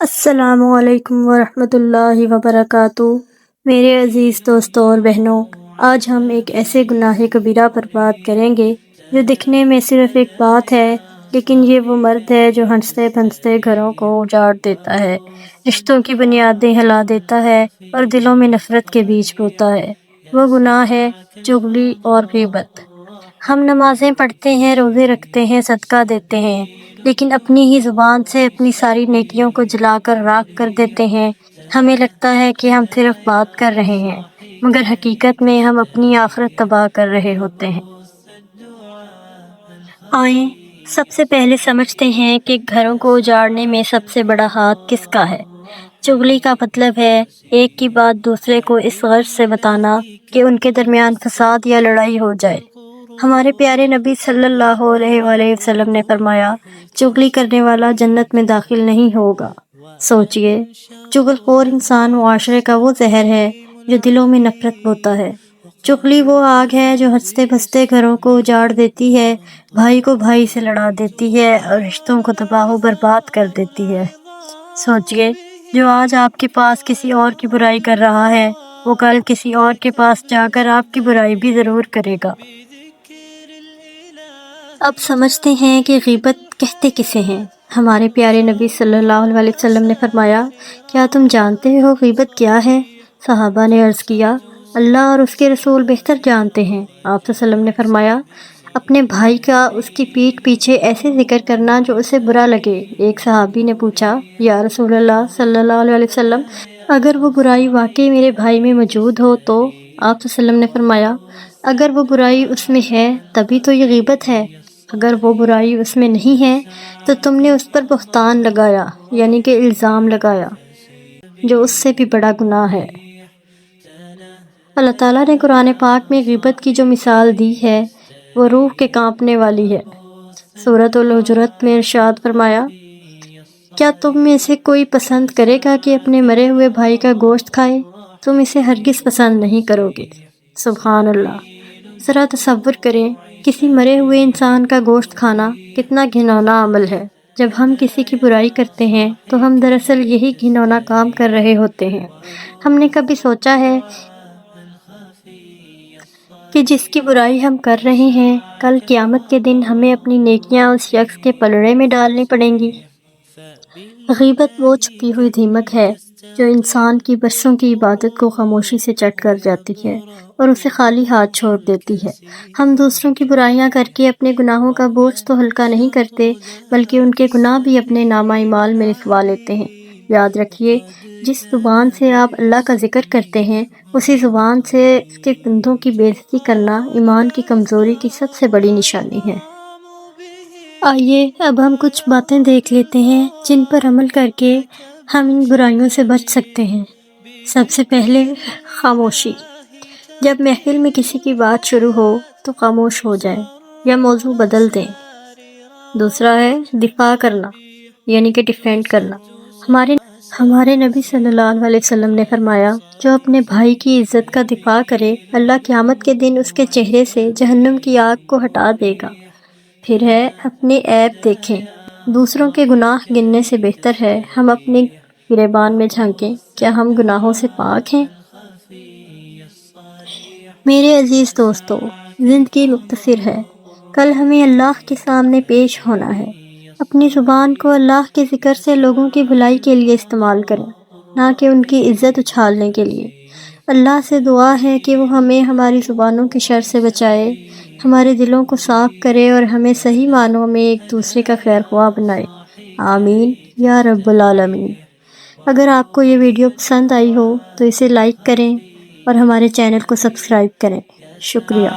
السلام علیکم ورحمۃ اللہ وبرکاتہ۔ میرے عزیز دوستوں اور بہنوں، آج ہم ایک ایسے گناہ کبیرہ پر بات کریں گے جو دکھنے میں صرف ایک بات ہے، لیکن یہ وہ مرد ہے جو ہنستے پھنستے گھروں کو اجاڑ دیتا ہے، رشتوں کی بنیادیں ہلا دیتا ہے اور دلوں میں نفرت کے بیج بوتا ہے۔ وہ گناہ ہے چغلی اور غیبت۔ ہم نمازیں پڑھتے ہیں، روزے رکھتے ہیں، صدقہ دیتے ہیں، لیکن اپنی ہی زبان سے اپنی ساری نیکیوں کو جلا کر راکھ کر دیتے ہیں۔ ہمیں لگتا ہے کہ ہم صرف بات کر رہے ہیں، مگر حقیقت میں ہم اپنی آخرت تباہ کر رہے ہوتے ہیں۔ آئیں سب سے پہلے سمجھتے ہیں کہ گھروں کو اجاڑنے میں سب سے بڑا ہاتھ کس کا ہے۔ چغلی کا مطلب ہے ایک کی بات دوسرے کو اس غرض سے بتانا کہ ان کے درمیان فساد یا لڑائی ہو جائے۔ ہمارے پیارے نبی صلی اللہ علیہ وآلہ وسلم نے فرمایا، چغلی کرنے والا جنت میں داخل نہیں ہوگا۔ سوچئے، چغل خور انسان معاشرے کا وہ زہر ہے جو دلوں میں نفرت بوتا ہے۔ چغلی وہ آگ ہے جو ہنستے بھستے گھروں کو اجاڑ دیتی ہے، بھائی کو بھائی سے لڑا دیتی ہے اور رشتوں کو تباہ و برباد کر دیتی ہے۔ سوچئے، جو آج آپ کے پاس کسی اور کی برائی کر رہا ہے، وہ کل کسی اور کے پاس جا کر آپ کی برائی بھی ضرور کرے گا۔ اب سمجھتے ہیں کہ غیبت کہتے کسے ہیں۔ ہمارے پیارے نبی صلی اللہ علیہ وسلم نے فرمایا، کیا تم جانتے ہو غیبت کیا ہے؟ صحابہ نے عرض کیا، اللہ اور اس کے رسول بہتر جانتے ہیں۔ آپ صلی اللہ علیہ وسلم نے فرمایا، اپنے بھائی کا اس کی پیٹھ پیچھے ایسے ذکر کرنا جو اسے برا لگے۔ ایک صحابی نے پوچھا، یا رسول اللہ صلی اللہ علیہ وسلم، اگر وہ برائی واقعی میرے بھائی میں موجود ہو تو؟ آپ صلی اللہ علیہ وسلم نے فرمایا، اگر وہ برائی اس میں ہے تبھی تو یہ غیبت ہے، اگر وہ برائی اس میں نہیں ہے تو تم نے اس پر بہتان لگایا، یعنی کہ الزام لگایا، جو اس سے بھی بڑا گناہ ہے۔ اللہ تعالیٰ نے قرآن پاک میں غیبت کی جو مثال دی ہے وہ روح کے کانپنے والی ہے۔ سورۃ الحجرات میں ارشاد فرمایا، کیا تم میں سے کوئی پسند کرے گا کہ اپنے مرے ہوئے بھائی کا گوشت کھائے؟ تم اسے ہرگز پسند نہیں کرو گے۔ سبحان اللہ! ذرا تصور کریں، کسی مرے ہوئے انسان کا گوشت کھانا کتنا گھناؤنا عمل ہے۔ جب ہم کسی کی برائی کرتے ہیں تو ہم دراصل یہی گھناؤنا کام کر رہے ہوتے ہیں۔ ہم نے کبھی سوچا ہے کہ جس کی برائی ہم کر رہے ہیں، کل قیامت کے دن ہمیں اپنی نیکیاں اس شخص کے پلڑے میں ڈالنی پڑیں گی؟ غیبت وہ چھپی ہوئی دیمک ہے جو انسان کی برسوں کی عبادت کو خاموشی سے چٹ کر جاتی ہے اور اسے خالی ہاتھ چھوڑ دیتی ہے۔ ہم دوسروں کی برائیاں کر کے اپنے گناہوں کا بوجھ تو ہلکا نہیں کرتے، بلکہ ان کے گناہ بھی اپنے نامہ اعمال میں لکھوا لیتے ہیں۔ یاد رکھیے، جس زبان سے آپ اللہ کا ذکر کرتے ہیں، اسی زبان سے اس کے بندوں کی بے عزتی کرنا ایمان کی کمزوری کی سب سے بڑی نشانی ہے۔ آئیے اب ہم کچھ باتیں دیکھ لیتے ہیں جن پر عمل کر کے ہم ان برائیوں سے بچ سکتے ہیں۔ سب سے پہلے خاموشی۔ جب محفل میں کسی کی بات شروع ہو تو خاموش ہو جائیں یا موضوع بدل دیں۔ دوسرا ہے دفاع کرنا، یعنی کہ ڈیفینڈ کرنا۔ ہمارے نبی صلی اللہ علیہ وسلم نے فرمایا، جو اپنے بھائی کی عزت کا دفاع کرے، اللہ قیامت کے دن اس کے چہرے سے جہنم کی آگ کو ہٹا دے گا۔ پھر ہے اپنے عیب دیکھیں۔ دوسروں کے گناہ گننے سے بہتر ہے ہم اپنے گریبان میں جھانکیں، کیا ہم گناہوں سے پاک ہیں؟ میرے عزیز دوستو، زندگی مختصر ہے، کل ہمیں اللہ کے سامنے پیش ہونا ہے۔ اپنی زبان کو اللہ کے ذکر سے لوگوں کی بھلائی کے لیے استعمال کریں، نہ کہ ان کی عزت اچھالنے کے لیے۔ اللہ سے دعا ہے کہ وہ ہمیں ہماری زبانوں کی شر سے بچائے، ہمارے دلوں کو صاف کرے اور ہمیں صحیح معنوں میں ایک دوسرے کا خیر خواہ بنائے۔ آمین یا رب العالمین۔ اگر آپ کو یہ ویڈیو پسند آئی ہو تو اسے لائک کریں اور ہمارے چینل کو سبسکرائب کریں۔ شکریہ۔